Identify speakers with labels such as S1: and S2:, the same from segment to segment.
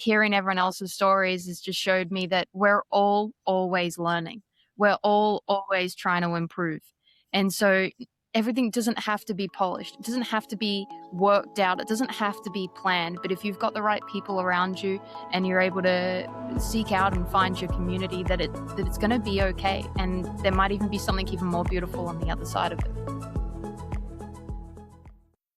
S1: hearing everyone else's stories has just showed me that we're all always learning. We're all always trying to improve. And so everything doesn't have to be polished. It doesn't have to be worked out. It doesn't have to be planned. But if you've got the right people around you and you're able to seek out and find your community, that it's going to be okay. And there might even be something even more beautiful on the other side of it.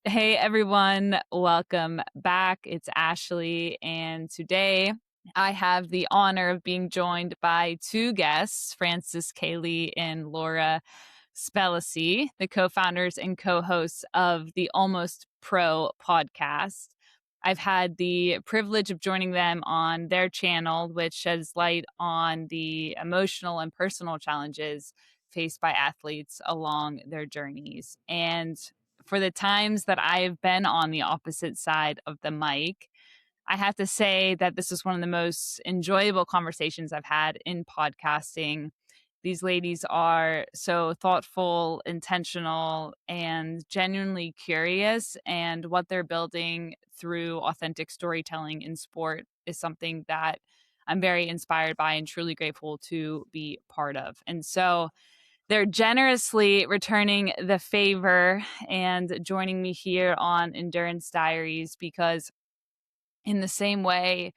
S2: Hey everyone, welcome back. It's Ashley, and today I have the honor of being joined by two guests, Frances, Cayley, and Laura Spellacy, the co-founders and co-hosts of the Almost Pro podcast. I've had the privilege of joining them on their channel, which sheds light on the emotional and personal challenges faced by athletes along their journeys. And for the times that I've been on the opposite side of the mic, I have to say that this is one of the most enjoyable conversations I've had in podcasting. These ladies are so thoughtful, intentional, and genuinely curious. And what they're building through authentic storytelling in sport is something that I'm very inspired by and truly grateful to be part of. And so they're generously returning the favor and joining me here on Endurance Diaries because, in the same way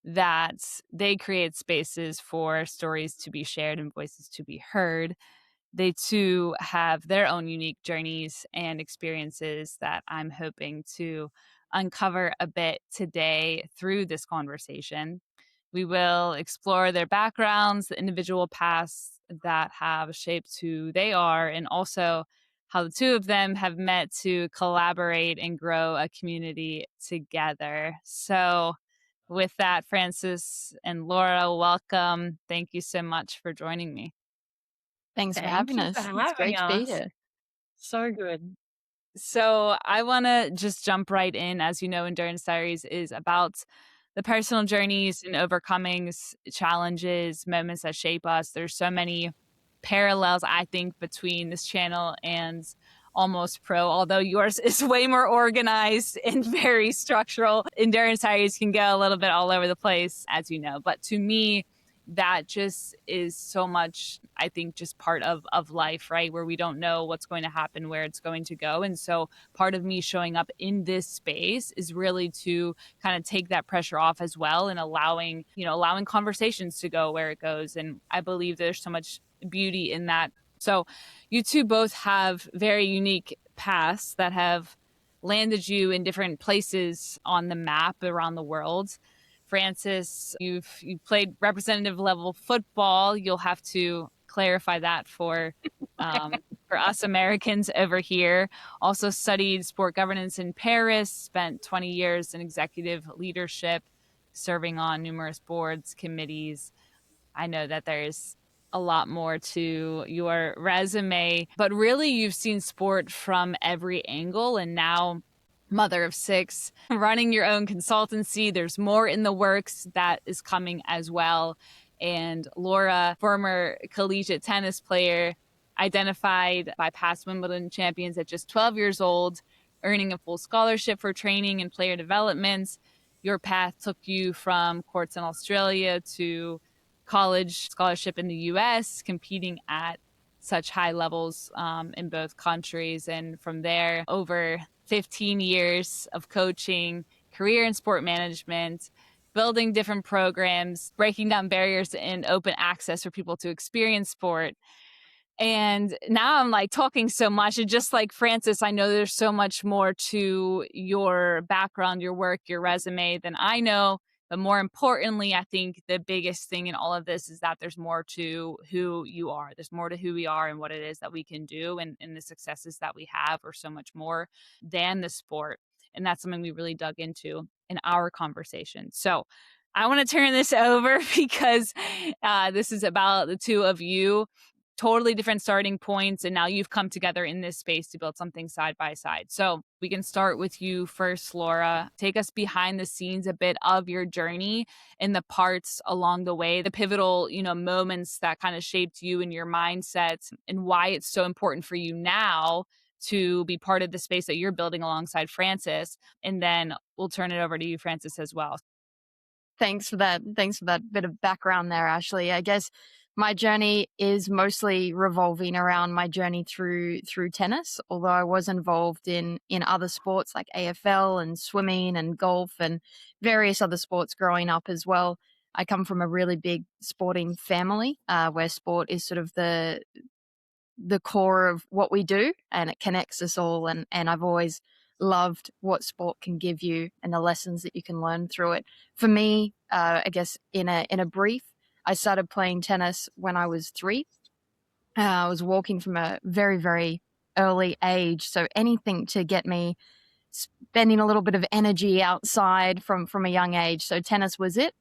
S2: that they create spaces for stories to be shared and voices to be heard, they too have their own unique journeys and experiences that I'm hoping to uncover a bit today through this conversation. We will explore their backgrounds, the individual paths that have shaped who they are, and also how the two of them have met to collaborate and grow a community together. So, with that, Frances and Laura, welcome. Thank you so much for joining me.
S1: Thanks for
S3: Thank
S1: having
S3: you for
S1: us. It's
S3: having
S1: great to be
S3: us.
S1: here.
S3: So good.
S2: So I want to just jump right in. As you know, Endurance Diaries is about the personal journeys and overcoming challenges, moments that shape us. There's so many parallels, I think, between this channel and Almost Pro, although yours is way more organized and very structural. Endurance Diaries can go a little bit all over the place, as you know. But to me, that just is so much, I think, just part of life, right? Where we don't know what's going to happen, where it's going to go. And so part of me showing up in this space is really to kind of take that pressure off as well and allowing conversations to go where it goes. And I believe there's so much beauty in that. So you two both have very unique paths that have landed you in different places on the map around the world. Frances, you've played representative level football. You'll have to clarify that for us Americans over here. Also studied sport governance in Paris, spent 20 years in executive leadership, serving on numerous boards, committees. I know that there's a lot more to your resume, but really you've seen sport from every angle, and now mother of six, running your own consultancy. There's more in the works that is coming as well. And Laura, former collegiate tennis player, identified by past Wimbledon champions at just 12 years old, earning a full scholarship for training and player development. Your path took you from courts in Australia to college scholarship in the US, competing at such high levels in both countries. And from there, over 15 years of coaching, career in sport management, building different programs, breaking down barriers and open access for people to experience sport. And now I'm like talking so much. And just like Frances, I know there's so much more to your background, your work, your resume than I know. But more importantly, I think the biggest thing in all of this is that there's more to who you are. There's more to who we are and what it is that we can do. And the successes that we have are so much more than the sport. And that's something we really dug into in our conversation. So I want to turn this over because this is about the two of you. Totally different starting points. And now you've come together in this space to build something side by side. So we can start with you first, Laura. Take us behind the scenes a bit of your journey and the parts along the way, the pivotal, moments that kind of shaped you and your mindset, and why it's so important for you now to be part of the space that you're building alongside Frances. And then we'll turn it over to you, Frances, as well.
S1: Thanks for that. Thanks for that bit of background there, Ashley. I guess my journey is mostly revolving around my journey through tennis, although I was involved in other sports like AFL and swimming and golf and various other sports growing up as well. I come from a really big sporting family, where sport is sort of the core of what we do, and it connects us all. And I've always loved what sport can give you and the lessons that you can learn through it. For me, I guess in a brief, I started playing tennis when I was 3. I was walking from a very, very early age, so anything to get me spending a little bit of energy outside from a young age. So tennis was it.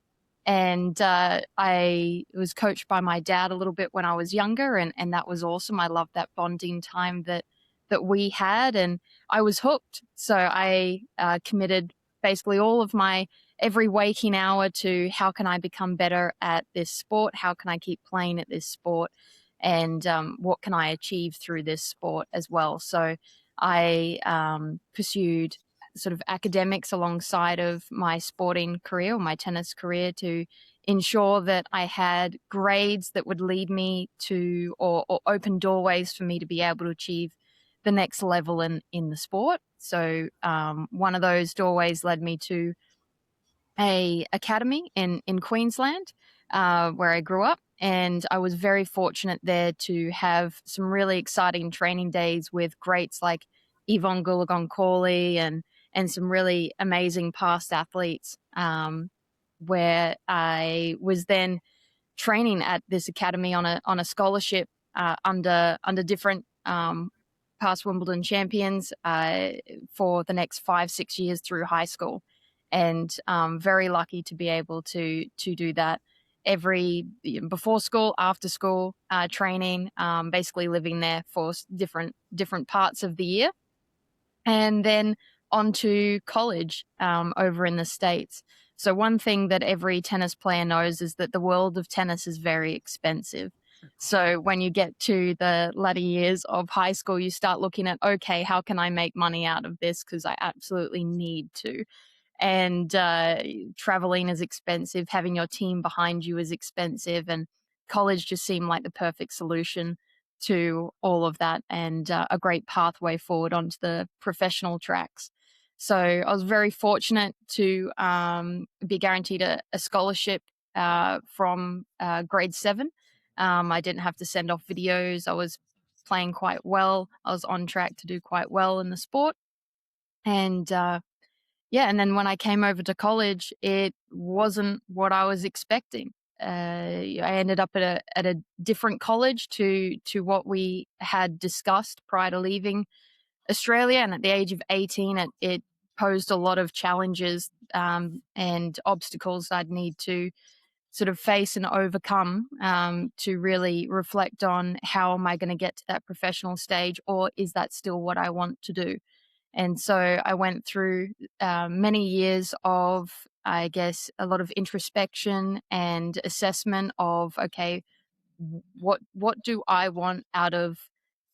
S1: And I was coached by my dad a little bit when I was younger, and that was awesome. I loved that bonding time that we had, and I was hooked. So I committed basically all of my every waking hour to how can I become better at this sport? How can I keep playing at this sport? And what can I achieve through this sport as well? So I pursued sort of academics alongside of my sporting career or my tennis career to ensure that I had grades that would lead me to or open doorways for me to be able to achieve the next level in the sport. So one of those doorways led me to a academy in Queensland, where I grew up, and I was very fortunate there to have some really exciting training days with greats like Yvonne Goolagong-Cawley and some really amazing past athletes, where I was then training at this academy on a scholarship, under different past Wimbledon champions, for the next 5-6 years through high school, and very lucky to be able to do that every before school, after school training, basically living there for different parts of the year, and then on to college, over in the States. So one thing that every tennis player knows is that the world of tennis is very expensive. So when you get to the latter years of high school, you start looking at, okay, how can I make money out of this? Because I absolutely need to. And traveling is expensive, having your team behind you is expensive, and college just seemed like the perfect solution to all of that, and a great pathway forward onto the professional tracks. So I was very fortunate to be guaranteed a scholarship from grade 7. I didn't have to send off videos. I was playing quite well. I was on track to do quite well in the sport. And yeah, and then when I came over to college, it wasn't what I was expecting. I ended up at a different college to what we had discussed prior to leaving Australia, and at the age of 18, it posed a lot of challenges and obstacles I'd need to sort of face and overcome, to really reflect on how am I going to get to that professional stage, or is that still what I want to do? And so I went through many years of, I guess, a lot of introspection and assessment of, okay, what do I want out of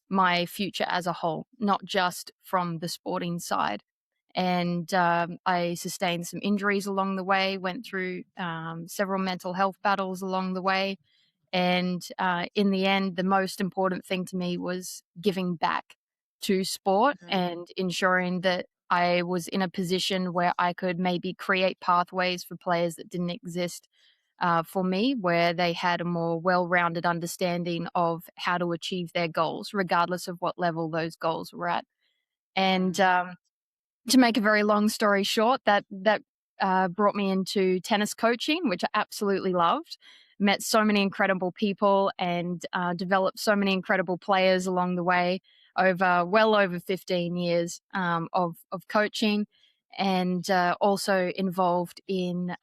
S1: my future as a whole, not just from the sporting side. And I sustained some injuries along the way, went through several mental health battles along the way, and in the end, the most important thing to me was giving back to sport and ensuring that I was in a position where I could maybe create pathways for players that didn't exist for me, where they had a more well rounded understanding of how to achieve their goals, regardless of what level those goals were at. And to make a very long story short, that brought me into tennis coaching, which I absolutely loved. Met so many incredible people and developed so many incredible players along the way over well over 15 years of coaching, and also involved in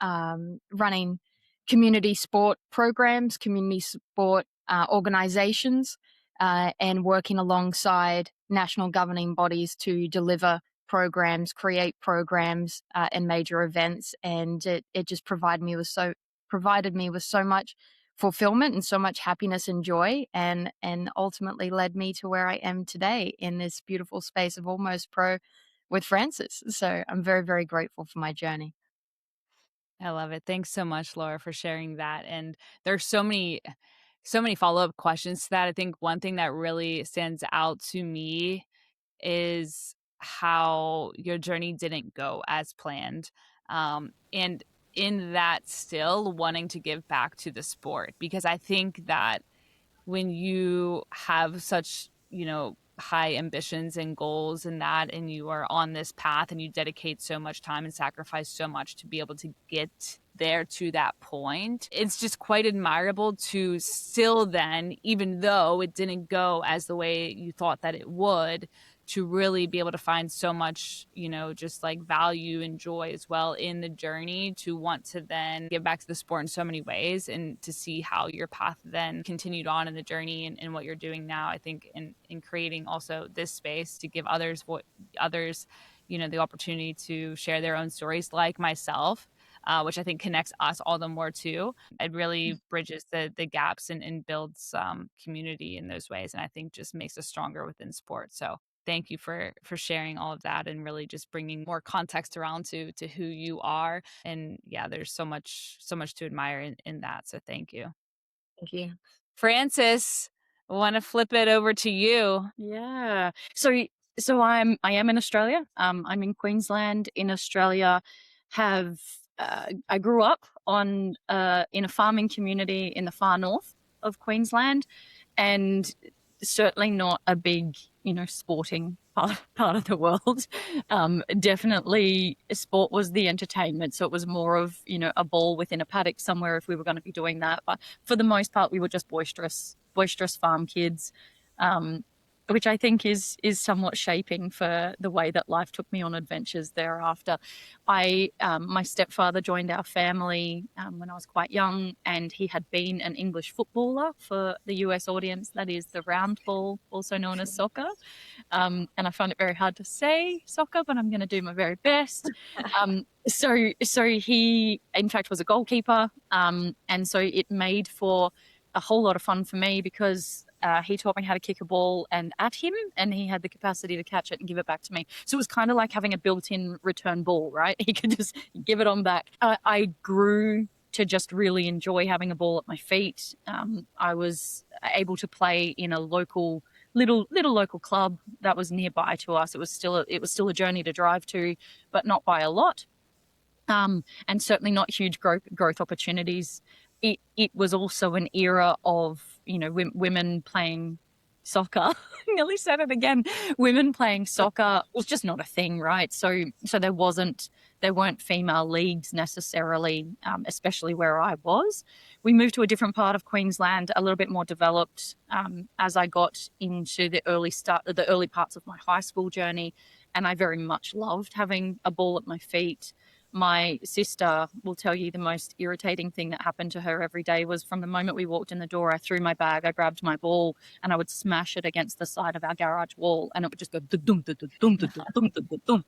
S1: running community sport programs, community sport organizations, and working alongside national governing bodies to deliver programs, create programs, and major events, and it just provided me with so much fulfillment and so much happiness and joy, and ultimately led me to where I am today in this beautiful space of almost pro with Francis. So I'm very, very grateful for my journey.
S2: I love it. Thanks so much, Laura, for sharing that. And there's so many follow-up questions to that. I think one thing that really stands out to me is how your journey didn't go as planned. And in that, still wanting to give back to the sport, because I think that when you have such, high ambitions and goals and that, and you are on this path and you dedicate so much time and sacrifice so much to be able to get there to that point, it's just quite admirable to still then, even though it didn't go as the way you thought that it would, to really be able to find so much, just like value and joy as well in the journey, to want to then give back to the sport in so many ways, and to see how your path then continued on in the journey, and what you're doing now. I think in creating also this space to give others, the opportunity to share their own stories, like myself, which I think connects us all the more too. It really bridges the gaps, and builds community in those ways, and I think just makes us stronger within sport. So thank you for sharing all of that, and really just bringing more context around to who you are. And yeah, there's so much to admire in that. So thank you.
S3: Thank you.
S2: Francis, I want to flip it over to you.
S3: Yeah. So I am in Australia. I'm in Queensland in Australia. Have I grew up on in a farming community in the far north of Queensland, and certainly not a big, sporting part of the world. Definitely, sport was the entertainment, so it was more of, a ball within a paddock somewhere if we were going to be doing that. But for the most part, we were just boisterous farm kids. Um, which I think is somewhat shaping for the way that life took me on adventures thereafter. My stepfather joined our family when I was quite young, and he had been an English footballer. For the US audience, that is the round ball, also known as soccer. And I find it very hard to say soccer, but I'm going to do my very best. So he, in fact, was a goalkeeper, and so it made for a whole lot of fun for me because he taught me how to kick a ball and at him, and he had the capacity to catch it and give it back to me. So it was kind of like having a built-in return ball, right? He could just give it on back. I grew to just really enjoy having a ball at my feet. I was able to play in a little local club that was nearby to us. It was still a journey to drive to, but not by a lot. And certainly not huge growth opportunities. It was also an era of, women playing soccer. I nearly said it again. Women playing soccer was just not a thing, right? So there weren't female leagues necessarily, especially where I was. We moved to a different part of Queensland, a little bit more developed, as I got into the early parts of my high school journey, and I very much loved having a ball at my feet. My sister will tell you the most irritating thing that happened to her every day was from the moment we walked in the door, I threw my bag, I grabbed my ball, and I would smash it against the side of our garage wall, and it would just go dum dum dum dum dum dum dum.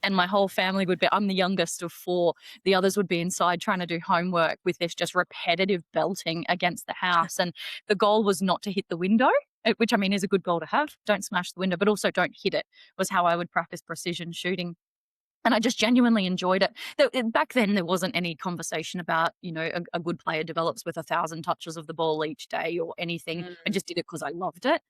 S3: And my whole family would be, I'm the youngest of four, the others would be inside trying to do homework with this just repetitive belting against the house. And the goal was not to hit the window, which I mean is a good goal to have. Don't smash the window, but also don't hit it, was how I would practice precision shooting. And I just genuinely enjoyed it. Back then, there wasn't any conversation about, a good player develops with 1,000 touches of the ball each day or anything. I just did it because I loved it.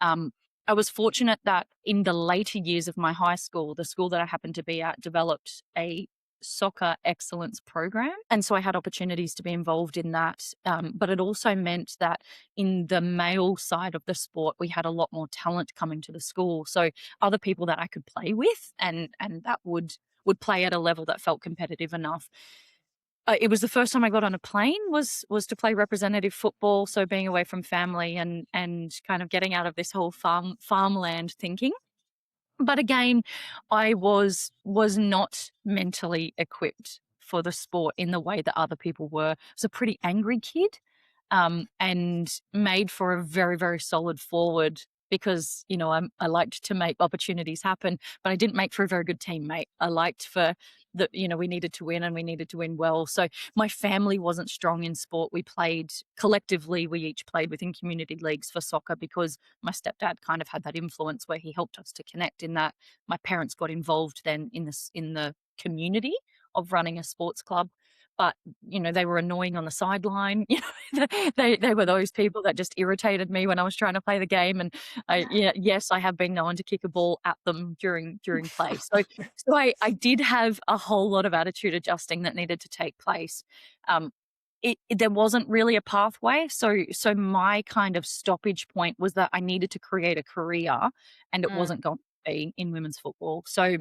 S3: Um, I was fortunate that in the later years of my high school, the school that I happened to be at developed a soccer excellence program. And so I had opportunities to be involved in that. But it also meant that in the male side of the sport, we had a lot more talent coming to the school. So other people that I could play with and that would play at a level that felt competitive enough. It was the first time I got on a plane was to play representative football. So being away from family and kind of getting out of this whole farmland thinking. But again, I was not mentally equipped for the sport in the way that other people were. I was a pretty angry kid, and made for a very, very solid forward because, I liked to make opportunities happen, but I didn't make for a very good teammate. I liked for we needed to win and we needed to win well. So my family wasn't strong in sport. We played collectively. We each played within community leagues for soccer because my stepdad kind of had that influence where he helped us to connect in that. My parents got involved then in the community of running a sports club. but they were annoying on the sideline. They were those people that just irritated me when I was trying to play the game. And yes, I have been known to kick a ball at them during play. So I did have a whole lot of attitude adjusting that needed to take place. There wasn't really a pathway. So my kind of stoppage point was that I needed to create a career, and it wasn't going to be in women's football. So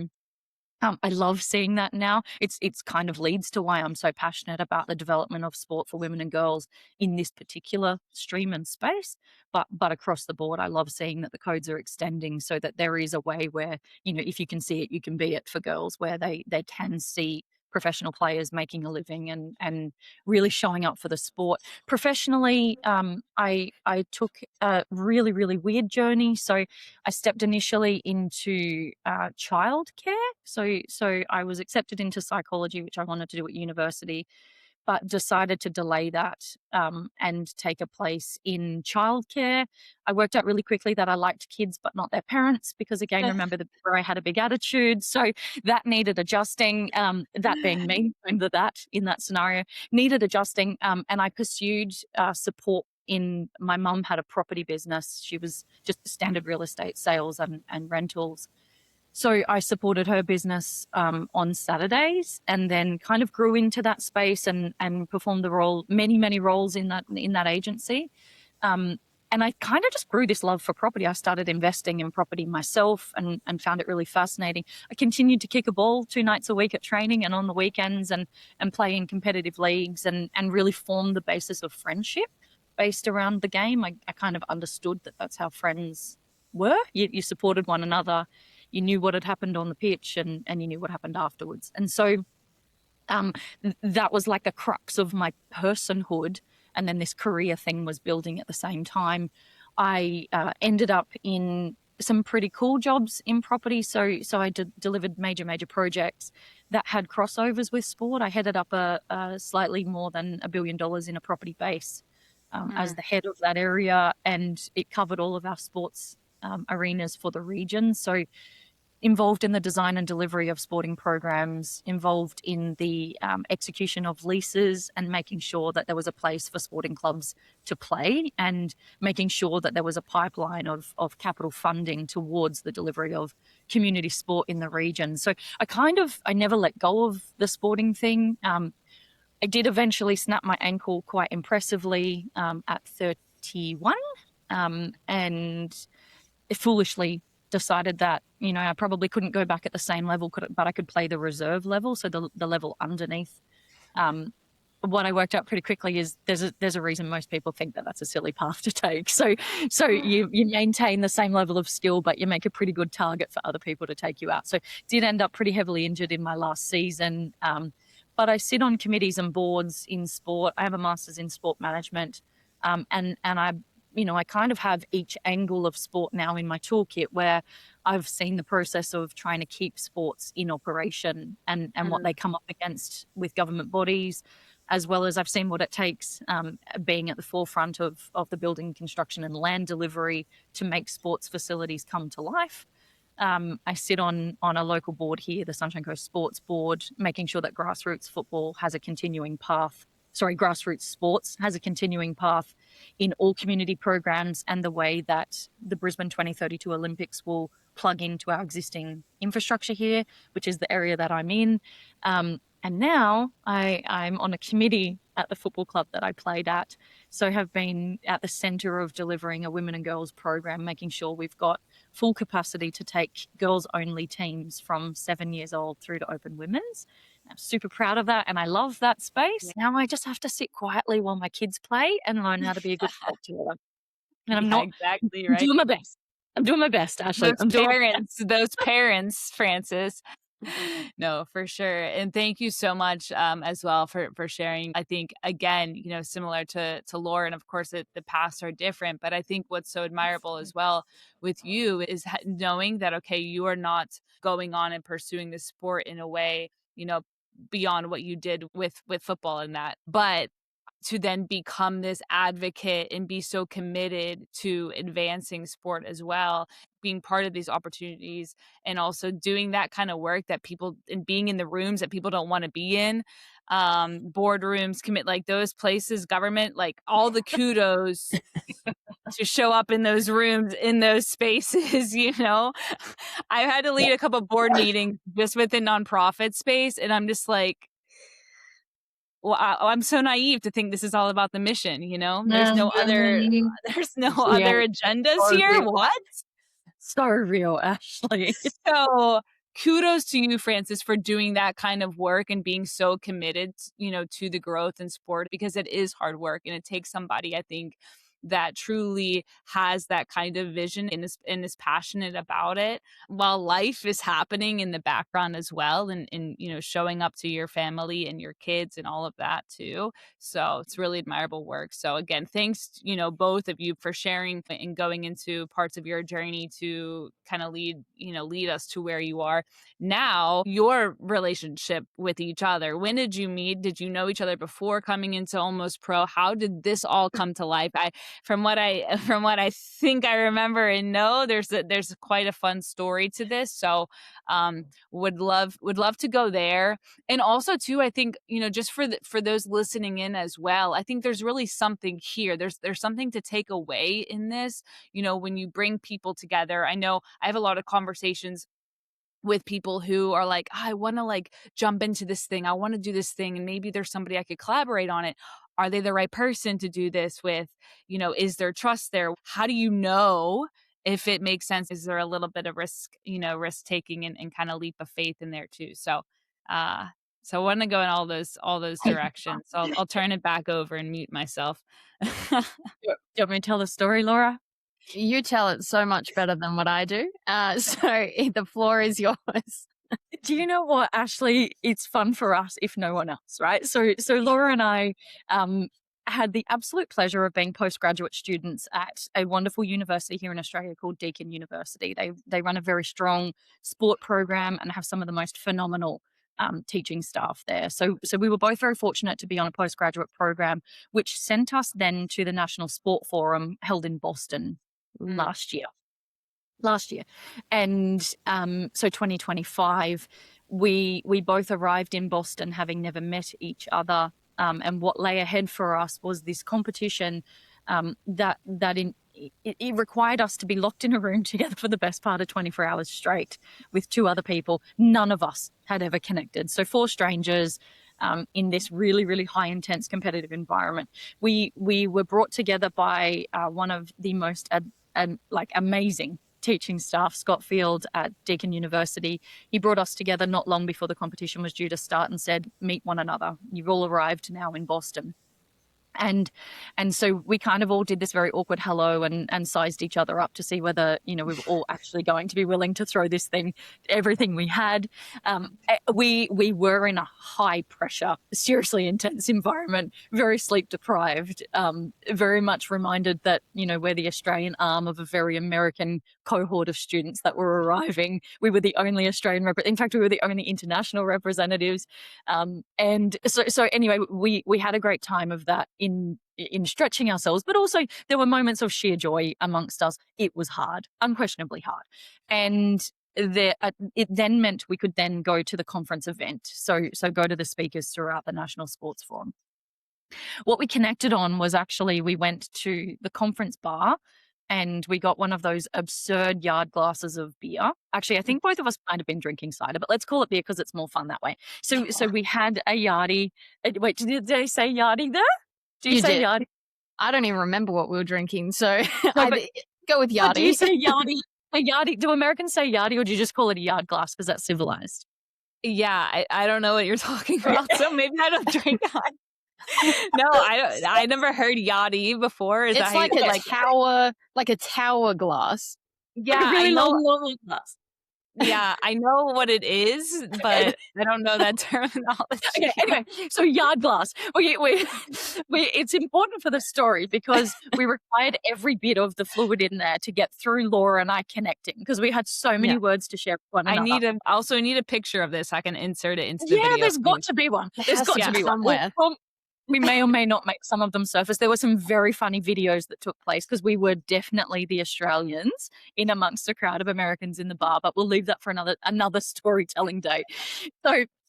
S3: I love seeing that now. It's kind of leads to why I'm so passionate about the development of sport for women and girls in this particular stream and space. But across the board, I love seeing that the codes are extending so that there is a way where, if you can see it, you can be it for girls, where they can see professional players making a living and really showing up for the sport. Professionally, I took a really, really weird journey. So I stepped initially into childcare. So I was accepted into psychology, which I wanted to do at university, but decided to delay that and take a place in childcare. I worked out really quickly that I liked kids, but not their parents, because again, remember where I had a big attitude. So that needed adjusting. That being me, under that in that scenario, needed adjusting. And I pursued support in, my mum had a property business. She was just standard real estate sales and rentals. So I supported her business on Saturdays, and then kind of grew into that space and performed many roles in that agency. And I kind of just grew this love for property. I started investing in property myself and found it really fascinating. I continued to kick a ball 2 nights a week at training and on the weekends and play in competitive leagues and really formed the basis of friendship based around the game. I kind of understood that that's how friends were. You supported one another. You knew what had happened on the pitch and you knew what happened afterwards. And so that was like the crux of my personhood. And then this career thing was building at the same time. I ended up in some pretty cool jobs in property. So I delivered major projects that had crossovers with sport. I headed up a slightly more than $1 billion in a property base as the head of that area. And it covered all of our sports arenas for the region. So involved in the design and delivery of sporting programs, involved in the execution of leases and making sure that there was a place for sporting clubs to play, and making sure that there was a pipeline of capital funding towards the delivery of community sport in the region. So I never let go of the sporting thing. I did eventually snap my ankle quite impressively at 31 and foolishly decided that, I probably couldn't go back at the same level, but I could play the reserve level, so the level underneath. What I worked out pretty quickly is there's a reason most people think that that's a silly path to take. So you maintain the same level of skill, but you make a pretty good target for other people to take you out. So did end up pretty heavily injured in my last season. But I sit on committees and boards in sport. I have a master's in sport management, and I kind of have each angle of sport now in my toolkit, where I've seen the process of trying to keep sports in operation and what they come up against with government bodies, as well as I've seen what it takes being at the forefront of the building construction and land delivery to make sports facilities come to life. I sit on a local board here, the Sunshine Coast Sports Board, making sure that grassroots sports has a continuing path in all community programs, and the way that the Brisbane 2032 Olympics will plug into our existing infrastructure here, which is the area that I'm in. And now I'm on a committee at the football club that I played at, so have been at the centre of delivering a women and girls program, making sure we've got full capacity to take girls-only teams from 7 years old through to open women's. I'm super proud of that, and I love that space. Yeah. Now I just have to sit quietly while my kids play and learn how to be a good spectator. And I'm not
S2: exactly
S3: I'm
S2: right.
S3: doing my best. I'm doing my best, Ashley.
S2: Those parents, Frances. No, for sure. And thank you so much as well for sharing. I think, again, similar to Laura, and of course the paths are different, but I think what's so admirable as well with you is knowing that, okay, you are not going on and pursuing the sport in a way, beyond what you did with football and that, but to then become this advocate and be so committed to advancing sport as well, being part of these opportunities, and also doing that kind of work that people, and being in the rooms that people don't want to be in. boardrooms, commit, like those places, government, like all the kudos to show up in those rooms, in those spaces, you know. I had to lead a couple board meetings just within nonprofit space, and I'm just like, well, I'm so naive to think this is all about the mission, you know. There's no other other agendas here. What?
S3: So real, Ashley.
S2: So kudos to you, Frances, for doing that kind of work and being so committed, you know, to the growth in sport, because it is hard work and it takes somebody, I think, that truly has that kind of vision and is passionate about it, while life is happening in the background as well, and you know, showing up to your family and your kids and all of that too. So it's really admirable work. So again, thanks, you know, both of you for sharing and going into parts of your journey to kind of lead us to where you are now. Your relationship with each other, when did you meet? Did you know each other before coming into Almost Pro? How did this all come to life? From what I think I remember and know, there's quite a fun story to this. So would love to go there. And also too, I think, you know, just for those listening in as well, I think there's really something here. There's something to take away in this, you know, when you bring people together. I know I have a lot of conversations with people who are like, I want to like jump into this thing. I want to do this thing. And maybe there's somebody I could collaborate on it. Are they the right person to do this with? You know, is there trust there? How do you know if it makes sense? Is there a little bit of risk taking and kind of leap of faith in there too? So, so I want to go in all those directions. So I'll turn it back over and mute myself.
S3: Do you want me to tell the story, Laura?
S1: You tell it so much better than what I do. So the floor is yours.
S3: Do you know what, Ashley? It's fun for us if no one else, right? So Laura and I had the absolute pleasure of being postgraduate students at a wonderful university here in Australia called Deakin University. They run a very strong sport program and have some of the most phenomenal teaching staff there. So we were both very fortunate to be on a postgraduate program, which sent us then to the National Sport Forum held in Boston last year. And so 2025, we both arrived in Boston having never met each other. And what lay ahead for us was this competition it required us to be locked in a room together for the best part of 24 hours straight with two other people. None of us had ever connected. So 4 strangers in this really, really high intense competitive environment. We were brought together by one of the most amazing teaching staff, Scott Field at Deakin University. He brought us together not long before the competition was due to start and said, meet one another. You've all arrived now in Boston. And so we kind of all did this very awkward hello and sized each other up to see whether, you know, we were all actually going to be willing to throw this thing, everything we had. We were in a high pressure, seriously intense environment, very sleep deprived, very much reminded that, you know, we're the Australian arm of a very American cohort of students that were arriving. We were the only Australian, in fact, we were the only international representatives. And so anyway, we had a great time of that in stretching ourselves, but also there were moments of sheer joy amongst us. It was hard, unquestionably hard. And it then meant we could then go to the conference event. So go to the speakers throughout the National Sports Forum. What we connected on was actually we went to the conference bar and we got one of those absurd yard glasses of beer. Actually, I think both of us might have been drinking cider, but let's call it beer because it's more fun that way. So we had a yardie. Wait, did they say yardie there? Do you say
S1: did.
S3: yardie?
S1: I don't even remember what we were drinking, so go with yardie.
S3: Do you say yardie? A yardie? Do Americans say yardie, or do you just call it a yard glass because that's civilized?
S2: Yeah, I don't know what you're talking about, so maybe I don't drink that. No, I never heard yachty before.
S1: It's like a tower glass.
S2: Yeah,
S3: like a really long glass.
S2: Yeah, I know what it is, but I don't know that terminology.
S3: Okay, anyway, so yard glass. It's important for the story because we required every bit of the fluid in there to get through Laura and I connecting because we had so many words to share with one another.
S2: I also need a picture of this. I can insert it into the video.
S3: Yeah, there's got to be one. There's got to be
S1: somewhere.
S3: Well, we may or may not make some of them surface. There were some very funny videos that took place because we were definitely the Australians in amongst a crowd of Americans in the bar, but we'll leave that for another storytelling day.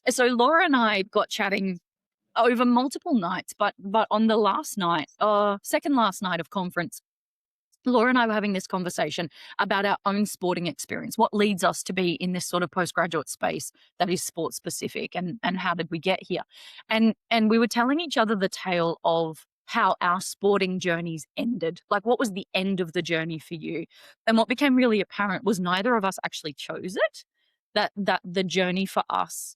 S3: So Laura and I got chatting over multiple nights, but on the last night, second last night of conference, Laura and I were having this conversation about our own sporting experience, what leads us to be in this sort of postgraduate space that is sport specific, and how did we get here? And we were telling each other the tale of how our sporting journeys ended. Like, what was the end of the journey for you? And what became really apparent was neither of us actually chose it. That the journey for us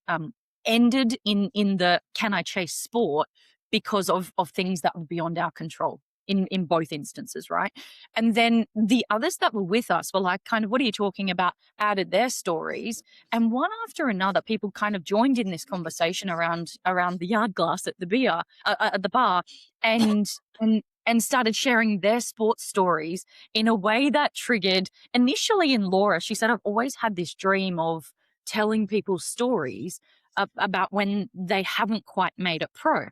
S3: ended in the can I chase sport because of things that were beyond our control in both instances, right? And then the others that were with us were like, kind of, what are you talking about? Added their stories. And one after another, people kind of joined in this conversation around the yard glass at the bar, and started sharing their sports stories in a way that triggered, initially in Laura, she said, I've always had this dream of telling people stories about when they haven't quite made it pro.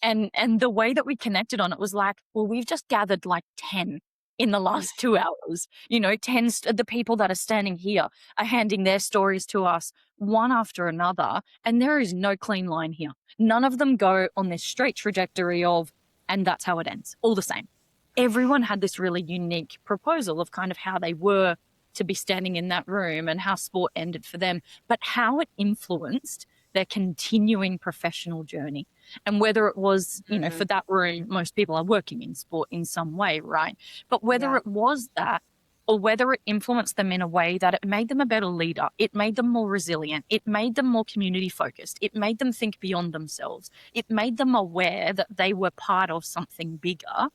S3: And the way that we connected on it was like, well, we've just gathered like 10 in the last 2 hours. 10 the people that are standing here are handing their stories to us one after another. And there is no clean line here. None of them go on this straight trajectory of, and that's how it ends, all the same. Everyone had this really unique proposal of kind of how they were to be standing in that room and how sport ended for them, but how it influenced their continuing professional journey. And whether it was, for that room, most people are working in sport in some way, right? But whether it was that, or whether it influenced them in a way that it made them a better leader, it made them more resilient, it made them more community focused, it made them think beyond themselves, it made them aware that they were part of something bigger.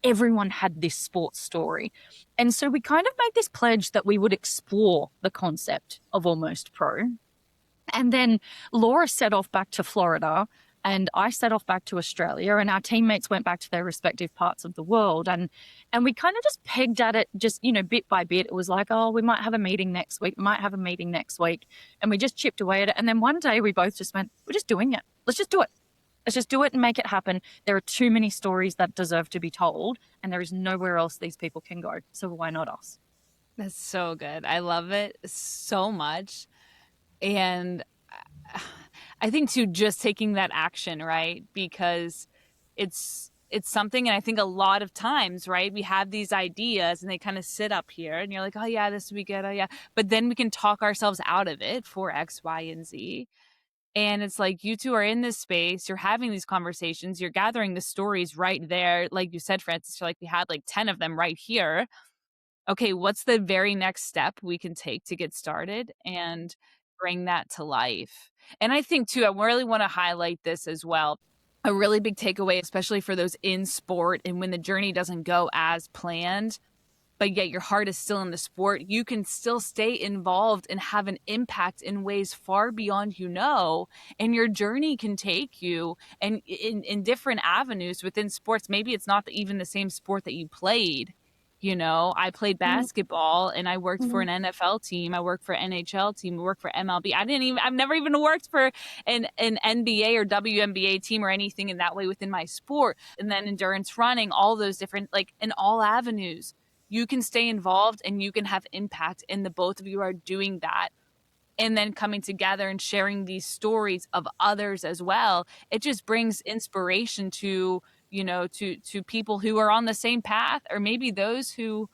S3: Everyone had this sports story. And so we kind of made this pledge that we would explore the concept of Almost Pro. And then Laura set off back to Florida, and I set off back to Australia, and our teammates went back to their respective parts of the world. And we kind of just pegged at it just, bit by bit. It was like, oh, we might have a meeting next week, And we just chipped away at it. And then one day we both just went, we're just doing it. Let's just do it. Let's just do it and make it happen. There are too many stories that deserve to be told, and there is nowhere else these people can go. So why not us?
S2: That's so good. I love it so much. And I think too, just taking that action, right? Because it's something, and I think a lot of times, right, we have these ideas and they kind of sit up here and you're like, oh yeah, this would be good. Oh yeah. But then we can talk ourselves out of it for X, Y, and Z. And it's like, you two are in this space, you're having these conversations, you're gathering the stories right there. Like you said, Francis, you're like, we had like 10 of them right here. Okay, what's the very next step we can take to get started and bring that to life? And I think too, I really want to highlight this as well. A really big takeaway, especially for those in sport, and when the journey doesn't go as planned, but yet your heart is still in the sport, you can still stay involved and have an impact in ways far beyond and your journey can take you and in different avenues within sports. Maybe it's not even the same sport that you played. I played basketball and I worked for an NFL team. I worked for an NHL team. I worked for MLB. I've never even worked for an NBA or WNBA team or anything in that way within my sport. And then endurance running, all those different, like in all avenues, you can stay involved and you can have impact. And the both of you are doing that. And then coming together and sharing these stories of others as well. It just brings inspiration to people who are on the same path, or maybe those who,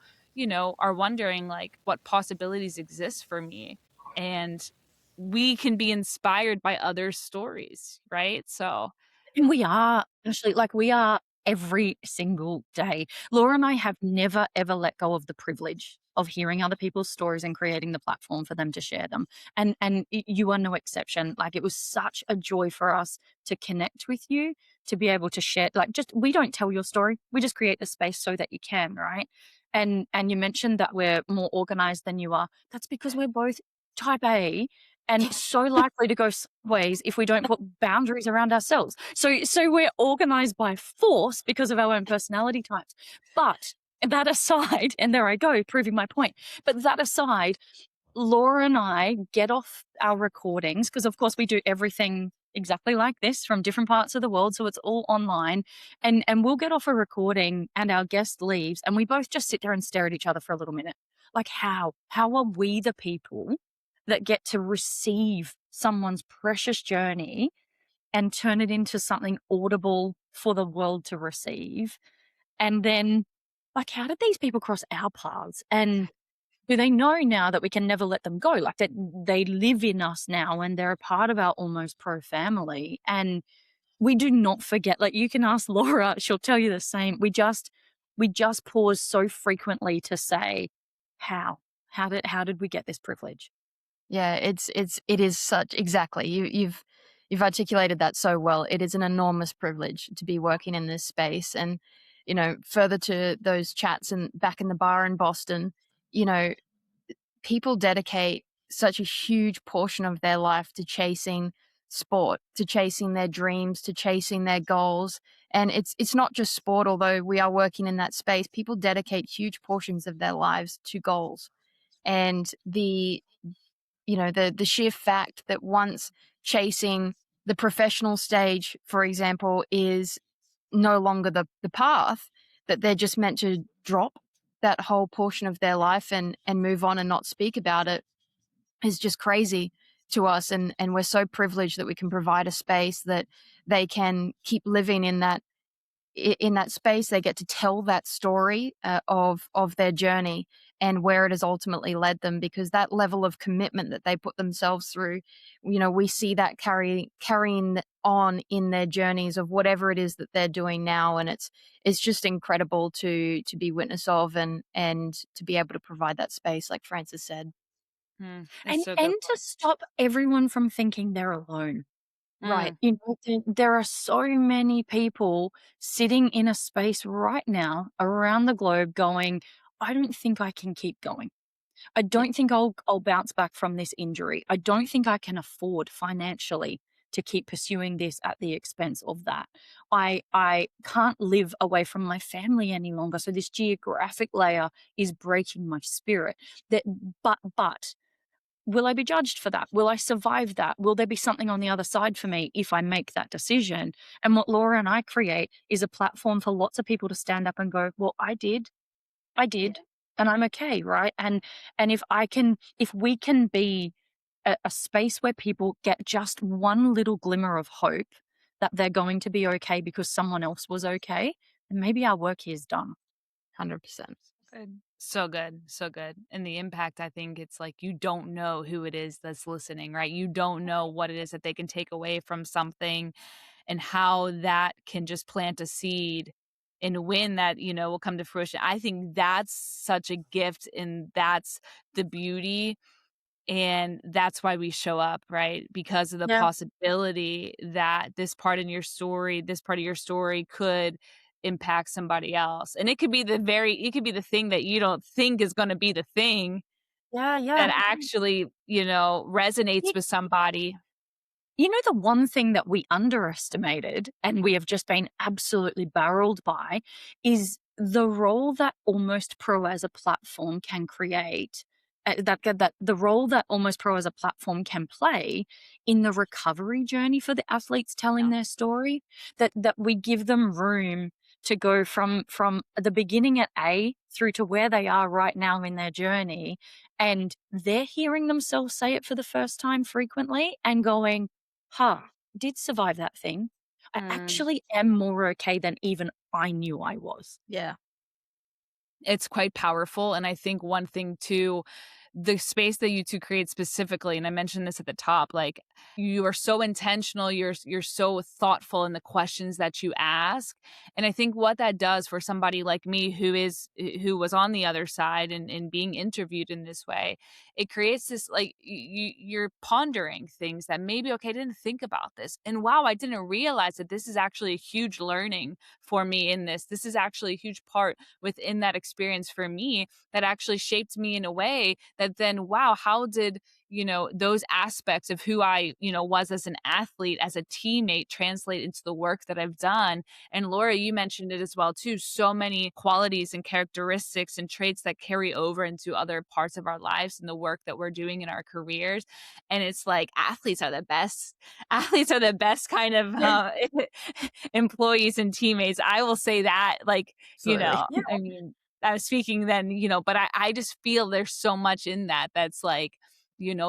S2: are wondering like what possibilities exist for me. And we can be inspired by others' stories, right? So,
S3: and we are actually, like, we are every single day. Laura and I have never, ever let go of the privilege of hearing other people's stories and creating the platform for them to share them. And you are no exception. Like, it was such a joy for us to connect with you, to be able to share, we don't tell your story. We just create the space so that you can, right? And you mentioned that we're more organized than you are. That's because we're both type A and so likely to go sideways if we don't put boundaries around ourselves. So we're organized by force because of our own personality types. But that aside, and there I go, proving my point. But that aside, Laura and I get off our recordings, because of course we do everything exactly like this from different parts of the world. So it's all online, and we'll get off a recording and our guest leaves and we both just sit there and stare at each other for a little minute. Like, how are we the people that get to receive someone's precious journey and turn it into something audible for the world to receive. And then, like, how did these people cross our paths? And do they know now that we can never let them go? Like, that they live in us now and they're a part of our almost pro family. And we do not forget, like, you can ask Laura, she'll tell you the same. We just pause so frequently to say, how did we get this privilege?
S1: Yeah, it is such, exactly. You've articulated that so well. It is an enormous privilege to be working in this space. And, further to those chats and back in the bar in Boston, people dedicate such a huge portion of their life to chasing sport, to chasing their dreams, to chasing their goals. And it's not just sport, although we are working in that space. People dedicate huge portions of their lives to goals. And the sheer fact that once chasing the professional stage, for example, is no longer the path, that they're just meant to drop that whole portion of their life and move on and not speak about it is just crazy to us. And we're so privileged that we can provide a space that they can keep living in that space. They get to tell that story of their journey and where it has ultimately led them, because that level of commitment that they put themselves through, we see that carrying on in their journeys of whatever it is that they're doing now. And it's just incredible to be witness of and to be able to provide that space, like Frances said.
S2: That's so good.
S3: And to stop everyone from thinking they're alone. Right. There are so many people sitting in a space right now around the globe going, I don't think I can keep going. I don't think I'll bounce back from this injury. I don't think I can afford financially to keep pursuing this at the expense of that. I can't live away from my family any longer. So this geographic layer is breaking my spirit. But will I be judged for that? Will I survive that? Will there be something on the other side for me if I make that decision? And what Laura and I create is a platform for lots of people to stand up and go, well, I did, and I'm okay, right? And if we can be a space where people get just one little glimmer of hope that they're going to be okay because someone else was okay, then maybe our work here is done.
S1: 100%.
S2: Good. So good. So good. And the impact, I think it's like you don't know who it is that's listening, right? You don't know what it is that they can take away from something and how that can just plant a seed and when that, will come to fruition. I think that's such a gift and that's the beauty. And that's why we show up, right? Because of the
S3: Yeah.
S2: possibility that this part of your story could impact somebody else. And it could be the thing that you don't think is going to be the thing
S3: Yeah.
S2: that actually, resonates with somebody.
S3: You know, the one thing that we underestimated and we have just been absolutely barreled by is the role that Almost Pro as a platform can create. That the role that Almost Pro as a platform can play in the recovery journey for the athletes telling their story, that we give them room to go from the beginning at A through to where they are right now in their journey, and they're hearing themselves say it for the first time frequently and going, did survive that thing. I actually am more okay than even I knew I was.
S1: Yeah.
S2: It's quite powerful. And I think one thing too, the space that you two create specifically, and I mentioned this at the top, like you are so intentional, you're so thoughtful in the questions that you ask. And I think what that does for somebody like me who was on the other side and being interviewed in this way, it creates this like you're pondering things that maybe, okay, I didn't think about this. And wow, I didn't realize that this is actually a huge learning for me in this. This is actually a huge part within that experience for me that actually shaped me in a way that then, wow, how did, those aspects of who I, was as an athlete, as a teammate translate into the work that I've done. And Laura, you mentioned it as well too. So many qualities and characteristics and traits that carry over into other parts of our lives and the work that we're doing in our careers. And it's like athletes are the best. Athletes are the best kind of employees and teammates. I will say that, like,
S1: Absolutely.
S2: I mean, I was speaking then, but I just feel there's so much in that's like,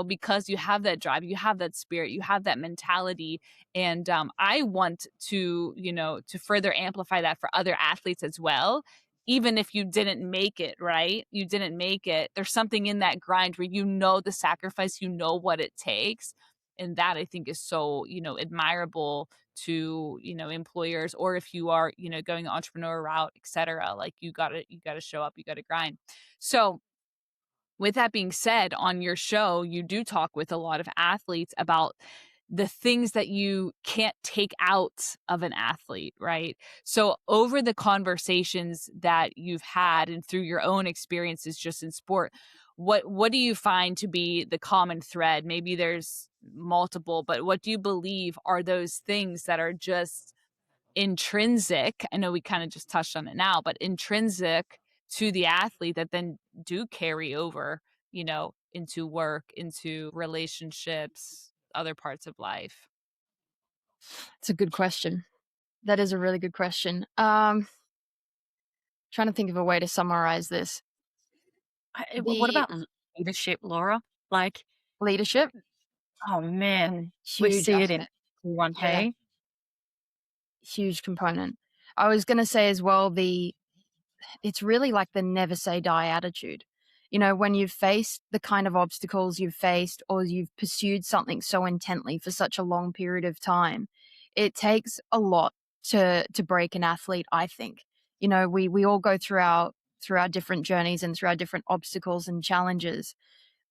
S2: because you have that drive, you have that spirit, you have that mentality. And I want to, to further amplify that for other athletes as well. Even if you didn't make it, right? You didn't make it. There's something in that grind where the sacrifice, what it takes. And that I think is so, admirable to, employers, or if you are, going the entrepreneur route, etc. Like you gotta show up, you gotta grind. So with that being said, on your show, you do talk with a lot of athletes about the things that you can't take out of an athlete, right? So over the conversations that you've had and through your own experiences just in sport, what do you find to be the common thread? Maybe there's multiple, but what do you believe are those things that are just intrinsic? I know we kind of just touched on it now, but intrinsic to the athlete that then do carry over, into work, into relationships, other parts of life?
S1: It's a good question. That is a really good question. Trying to think of a way to summarize this.
S3: What
S1: The
S3: about leadership, Laura? Like,
S1: leadership,
S3: oh man, we
S1: huge
S3: see it in
S1: aspect.
S3: everyone,
S1: Yeah,
S3: hey?
S1: huge component. I was going to say as well, it's really like the never say die attitude. When you've faced the kind of obstacles you've faced, or you've pursued something so intently for such a long period of time, it takes a lot to break an athlete, I think. We all go through our different journeys and through our different obstacles and challenges.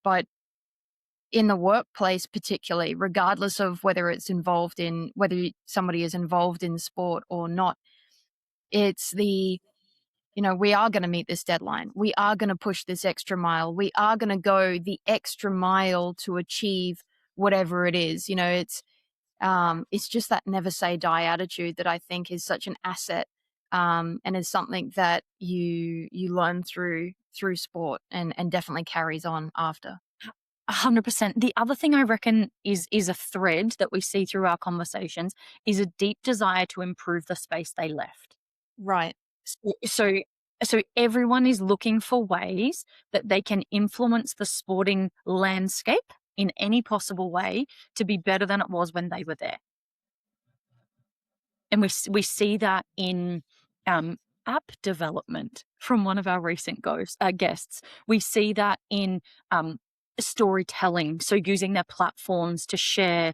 S1: But in the workplace, particularly, regardless of whether somebody is involved in sport or not, it's we are going to meet this deadline. We are going to push this extra mile. We are going to go the extra mile to achieve whatever it is. It's just that never say die attitude that I think is such an asset, and is something that you learn through sport, and definitely carries on after.
S3: 100%. The other thing I reckon is a thread that we see through our conversations is a deep desire to improve the space they left.
S1: Right.
S3: So everyone is looking for ways that they can influence the sporting landscape in any possible way to be better than it was when they were there. And we see that in app development from one of our recent guests. We see that in storytelling, so using their platforms to share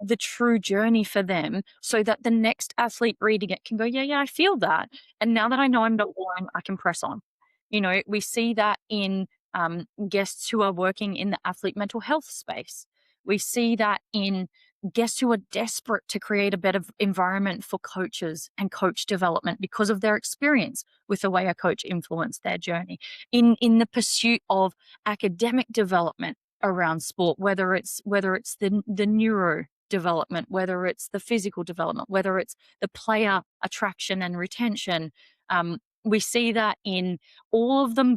S3: the true journey for them, so that the next athlete reading it can go, yeah, I feel that. And now that I know I'm not boring, I can press on. We see that in guests who are working in the athlete mental health space. We see that in guests who are desperate to create a better environment for coaches and coach development because of their experience with the way a coach influenced their journey. In the pursuit of academic development around sport, whether it's the neuro development, whether it's the physical development, whether it's the player attraction and retention. We see that in all of them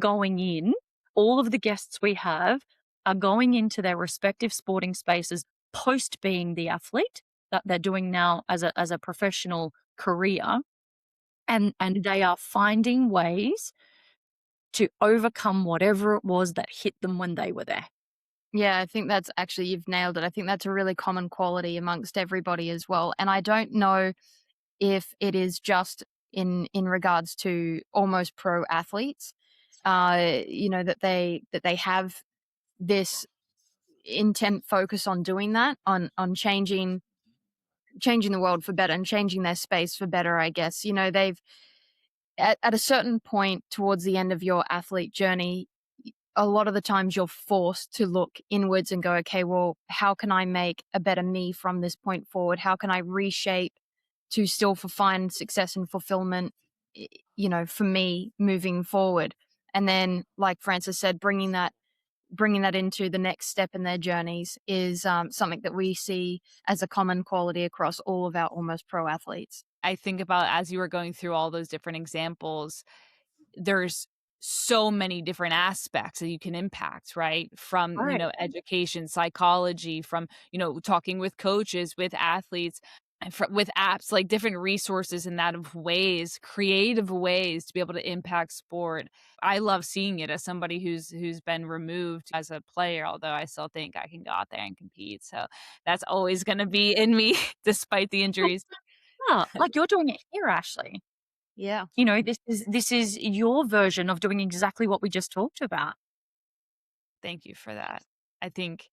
S3: all of the guests we have are going into their respective sporting spaces post being the athlete that they're doing now as a professional career. And they are finding ways to overcome whatever it was that hit them when they were there.
S1: Yeah, I think that's actually, you've nailed it. I think that's a really common quality amongst everybody as well. And I don't know if it is just in regards to almost pro athletes, that they have this intent focus on doing that, on changing the world for better and changing their space for better, I guess. They've at a certain point towards the end of your athlete journey, a lot of the times you're forced to look inwards and go, okay, well, how can I make a better me from this point forward? How can I reshape to still find success and fulfillment, for me moving forward? And then, like Francis said, bringing that into the next step in their journeys is something that we see as a common quality across all of our almost pro athletes.
S2: I think about, as you were going through all those different examples, there's so many different aspects that you can impact, right? From,
S3: Right.
S2: Education, psychology, from, talking with coaches, with athletes. with apps, like different resources in that of ways, creative ways to be able to impact sport. I love seeing it as somebody who's been removed as a player, although I still think I can go out there and compete. So that's always going to be in me despite the injuries.
S3: Yeah, like you're doing it here, Ashley.
S1: Yeah.
S3: You know, this is your version of doing exactly what we just talked about.
S2: Thank you for that. I think,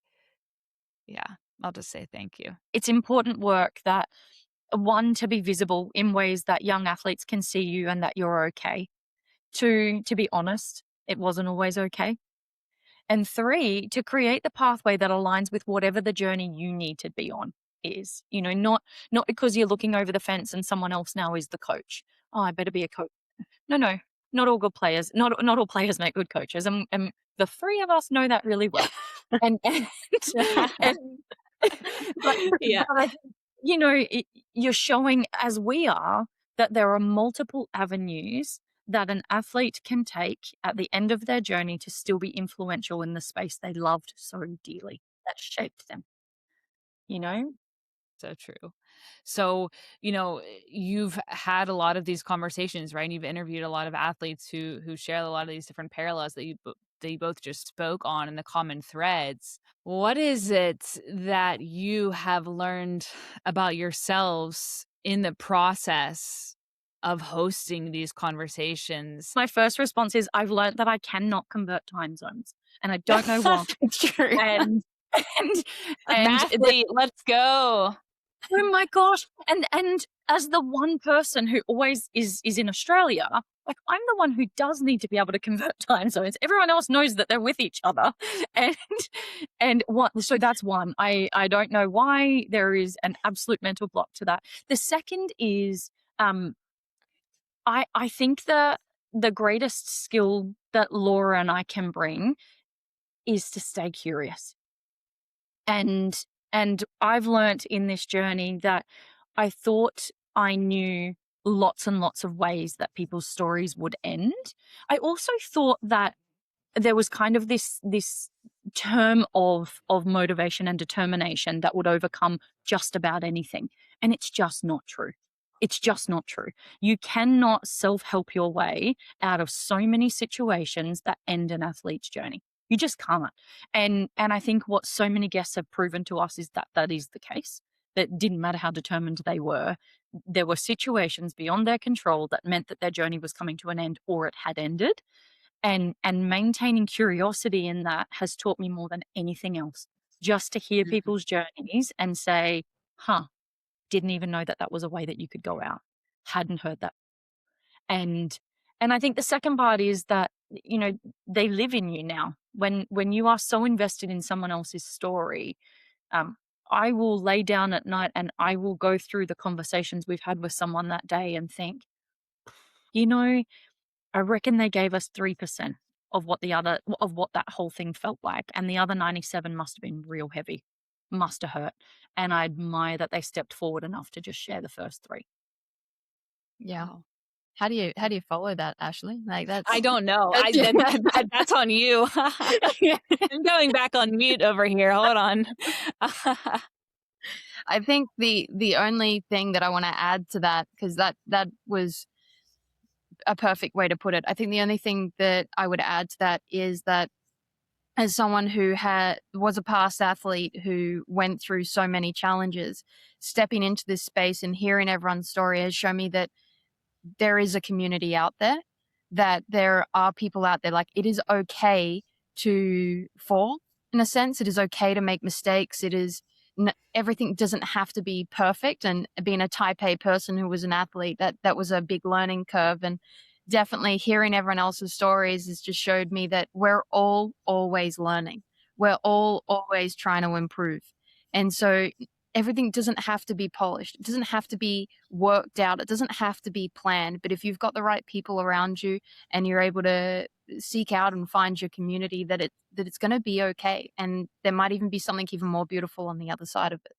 S2: yeah, I'll just say thank you.
S3: It's important work that, one, to be visible in ways that young athletes can see you and that you're okay. Two, to be honest, it wasn't always okay. And three, to create the pathway that aligns with whatever the journey you need to be on is. You know, not because you're looking over the fence and someone else now is the coach. Oh, I better be a coach. No, not all good players. Not all players make good coaches, and the three of us know that really well. and and but,
S2: Yeah.
S3: but I think, you know, you're showing, as we are, that there are multiple avenues that an athlete can take at the end of their journey to still be influential in the space they loved so dearly, that shaped them, you know?
S2: So true. So, you've had a lot of these conversations, right? And you've interviewed a lot of athletes who share a lot of these different parallels that you both just spoke on and the common threads. What is it that you have learned about yourselves in the process of hosting these conversations?
S3: My first response is, I've learned that I cannot convert time zones, and I don't know why.
S2: It's true.
S3: and
S2: Mathlete, let's go.
S3: Oh my gosh. And as the one person who always is in Australia, like, I'm the one who does need to be able to convert time zones. Everyone else knows that they're with each other. So that's one. I don't know why there is an absolute mental block to that. The second is, I think the greatest skill that Laura and I can bring is to stay curious. And I've learnt in this journey that I thought I knew lots and lots of ways that people's stories would end. I also thought that there was kind of this term of motivation and determination that would overcome just about anything. And it's just not true. It's just not true. You cannot self-help your way out of so many situations that end an athlete's journey. You just can't. And I think what so many guests have proven to us is that that is the case. That didn't matter how determined they were. There were situations beyond their control that meant that their journey was coming to an end or it had ended. And maintaining curiosity in that has taught me more than anything else. Just to hear people's journeys and say, didn't even know that that was a way that you could go out. Hadn't heard that. And I think the second part is that, you know, they live in you now. When you are so invested in someone else's story, I will lay down at night and I will go through the conversations we've had with someone that day and think, you know, I reckon they gave us 3% of what that whole thing felt like. And the other 97 must have been real heavy, must have hurt. And I admire that they stepped forward enough to just share the first 3.
S1: Yeah. How do you follow that, Ashley? Like, that's,
S2: I don't know. That's on you. I'm going back on mute over here. Hold on.
S1: I think the only thing that I want to add to that, because that was a perfect way to put it. I think the only thing that I would add to that is that, as someone who was a past athlete who went through so many challenges, stepping into this space and hearing everyone's story has shown me that there is a community out there, that there are people out there. Like, it is okay to fall, in a sense. It is okay to make mistakes. It is everything doesn't have to be perfect. And being a type A person who was an athlete, that was a big learning curve. And definitely hearing everyone else's stories has just showed me that we're all always learning. We're all always trying to improve. And so everything doesn't have to be polished. It doesn't have to be worked out. It doesn't have to be planned. But if you've got the right people around you and you're able to seek out and find your community, that it's going to be okay. And there might even be something even more beautiful on the other side of it.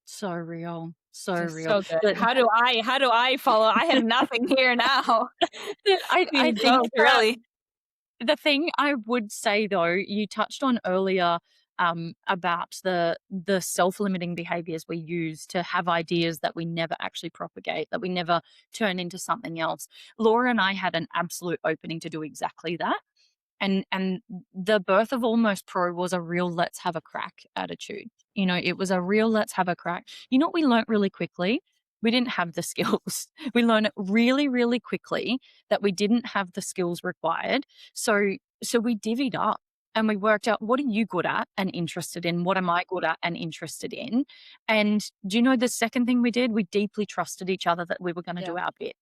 S3: So real. So
S2: Just
S3: real.
S2: so good. How do I follow? I have nothing here now.
S3: I think
S2: really.
S3: the thing I would say, though, you touched on earlier about the self-limiting behaviors we use to have ideas that we never actually propagate, that we never turn into something else. Laura and I had an absolute opening to do exactly that. And the birth of Almost Pro was a real let's have a crack attitude. You know, it was a real let's have a crack. You know what we learnt really quickly? We didn't have the skills. We learned it really, really quickly that we didn't have the skills required. So we divvied up and we worked out, what are you good at and interested in? What am I good at and interested in? And do you know the second thing we did? We deeply trusted each other that we were going to do our bit.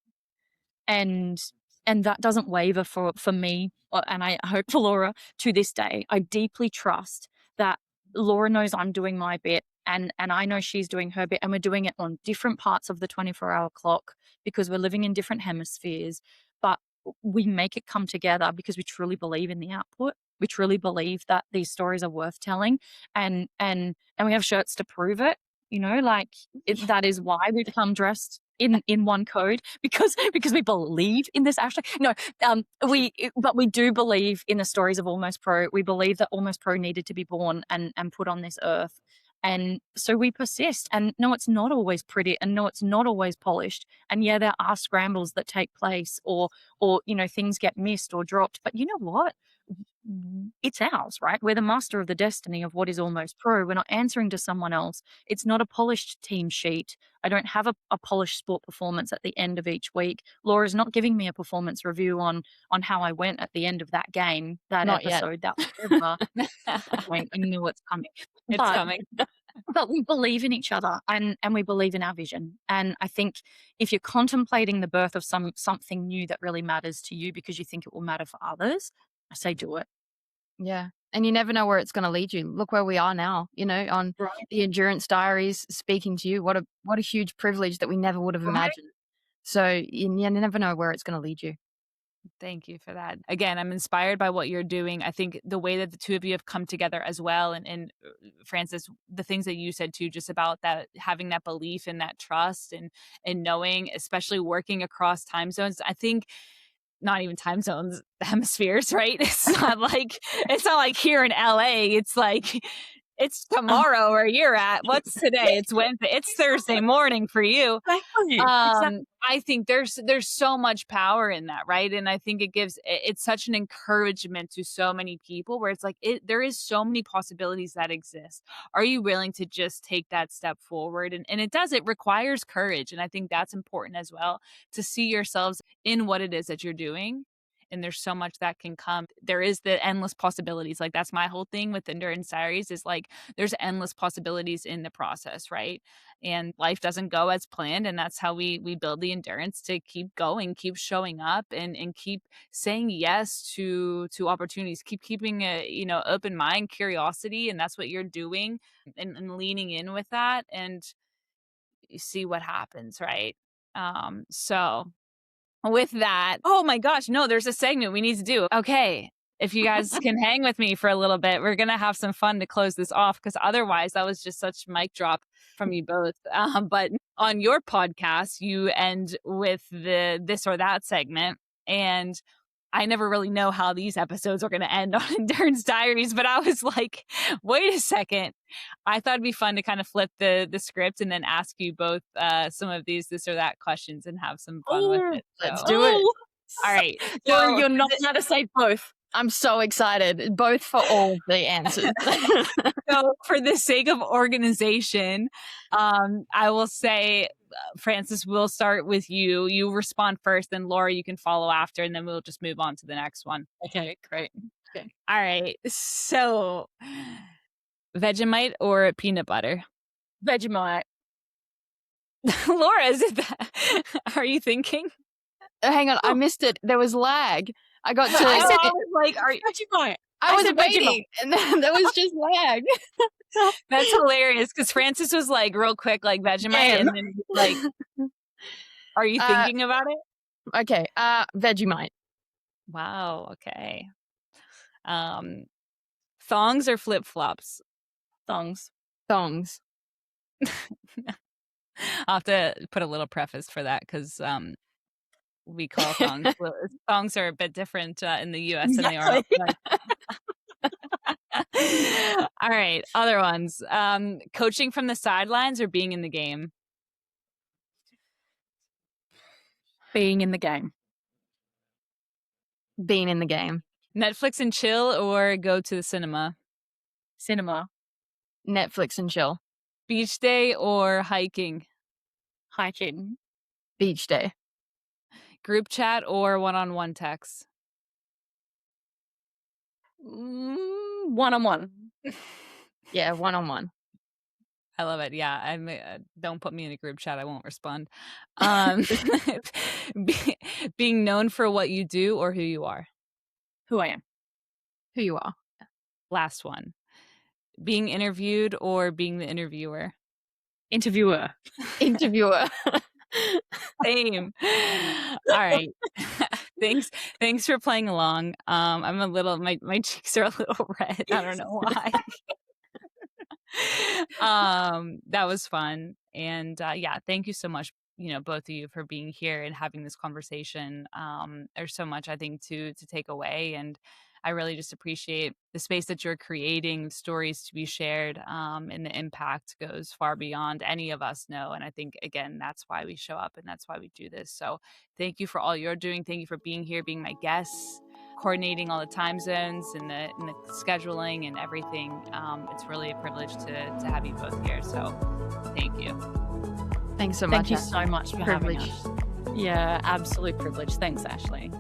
S3: And that doesn't waver for me, and I hope for Laura to this day. I deeply trust that Laura knows I'm doing my bit, and I know she's doing her bit, and we're doing it on different parts of the 24-hour clock because we're living in different hemispheres, but we make it come together because we truly believe in the output. We truly believe that these stories are worth telling, and we have shirts to prove it. You know, like that is why we become dressed in one code, because we believe in this. Actually, no, but we do believe in the stories of Almost Pro. We believe that Almost Pro needed to be born and put on this earth. And so we persist. And no, it's not always pretty, and no, it's not always polished. And yeah, there are scrambles that take place, or you know, things get missed or dropped. But you know what? It's ours, right? We're the master of the destiny of what is Almost Pro. We're not answering to someone else. It's not a polished team sheet. I don't have a polished sport performance at the end of each week. Laura's not giving me a performance review on how I went at the end of that game, that
S1: Not
S3: episode, that whatever. I knew it's coming.
S2: It's coming.
S3: But we believe in each other, and we believe in our vision. And I think if you're contemplating the birth of something new that really matters to you because you think it will matter for others, I say do it.
S1: Yeah. And you never know where it's going to lead you. Look where we are now, you know, on the Endurance Diaries, speaking to you. What a huge privilege that we never would have imagined. So you never know where it's going to lead you.
S2: Thank you for that. Again, I'm inspired by what you're doing. I think the way that the two of you have come together as well. And Frances, the things that you said too, just about that, having that belief and that trust and knowing, especially working across time zones. I think not even time zones, hemispheres, right? It's not like here in LA. It's like it's tomorrow where you're at. What's today? It's Wednesday. It's Thursday morning for you.
S3: Exactly.
S2: I think there's so much power in that, right? And I think it's such an encouragement to so many people where it's like there is so many possibilities that exist. Are you willing to just take that step forward? And it requires courage. And I think that's important as well, to see yourselves in what it is that you're doing. And there's so much that can come. There is the endless possibilities. Like that's my whole thing with Endurance Diaries, is like there's endless possibilities in the process, right? And life doesn't go as planned. And that's how we build the endurance to keep going, keep showing up, and keep saying yes to opportunities, keep keeping a open mind, curiosity. And that's what you're doing, and leaning in with that, and you see what happens, right? So with that, oh my gosh, no, there's a segment we need to do. Okay, if you guys can hang with me for a little bit, we're going to have some fun to close this off, because otherwise that was just such mic drop from you both. But on your podcast, you end with the this or that segment. And I never really know how these episodes are going to end on Endurance Diaries, but I was like, wait a second. I thought it'd be fun to kind of flip the script and then ask you both some of these this or that questions and have some fun with it. So.
S1: Let's do it.
S2: All right.
S3: So you're not allowed to say both.
S1: I'm so excited, both for all the answers.
S2: So for the sake of organization, I will say, Frances, we'll start with you. You respond first, then Laura, you can follow after, and then we'll just move on to the next one.
S3: Okay, great. Okay.
S2: All right. So Vegemite or peanut butter?
S3: Vegemite.
S2: Laura, is it that? Are you thinking?
S1: Hang on, I missed it. There was lag. I got to.
S2: I was like, are you?
S3: Vegemite.
S1: I was
S3: said
S1: waiting,
S3: Vegemite.
S1: and then there was just lag.
S2: That's hilarious, because Frances was like real quick, like Vegemite, and then like, are you thinking about it?
S1: Okay, Vegemite.
S2: Wow. Okay. Thongs or flip flops?
S3: Thongs.
S1: Thongs.
S2: I'll have to put a little preface for that, because we call thongs. Thongs are a bit different in the U.S. than they are outside. All right, other ones. Coaching from the sidelines or being in the game?
S3: Being in the game.
S1: Being in the game.
S2: Netflix and chill or go to the cinema?
S3: Cinema.
S1: Netflix and chill.
S2: Beach day or hiking?
S3: Hiking.
S1: Beach day.
S2: Group chat or one-on-one text?
S3: One-on-one.
S1: Yeah, one-on-one.
S2: I love it. Yeah, don't put me in a group chat. I won't respond. Being known for what you do or who you are?
S3: Who I am.
S1: Who you are.
S2: Last one. Being interviewed or being the interviewer?
S3: Interviewer.
S1: Interviewer.
S2: Same. All right. Thanks for playing along. I'm a little my cheeks are a little red. I don't know why. That was fun. And yeah, thank you so much, both of you for being here and having this conversation. There's so much I think to take away, and I really just appreciate the space that you're creating, stories to be shared, and the impact goes far beyond any of us know. And I think, again, that's why we show up and that's why we do this. So thank you for all you're doing. Thank you for being here, being my guests, coordinating all the time zones and the scheduling and everything. It's really a privilege to have you both here. So thank you.
S1: Thanks so much.
S3: Thank you so much for
S1: Privilege.
S3: having us. Yeah, absolute privilege. Thanks, Ashley.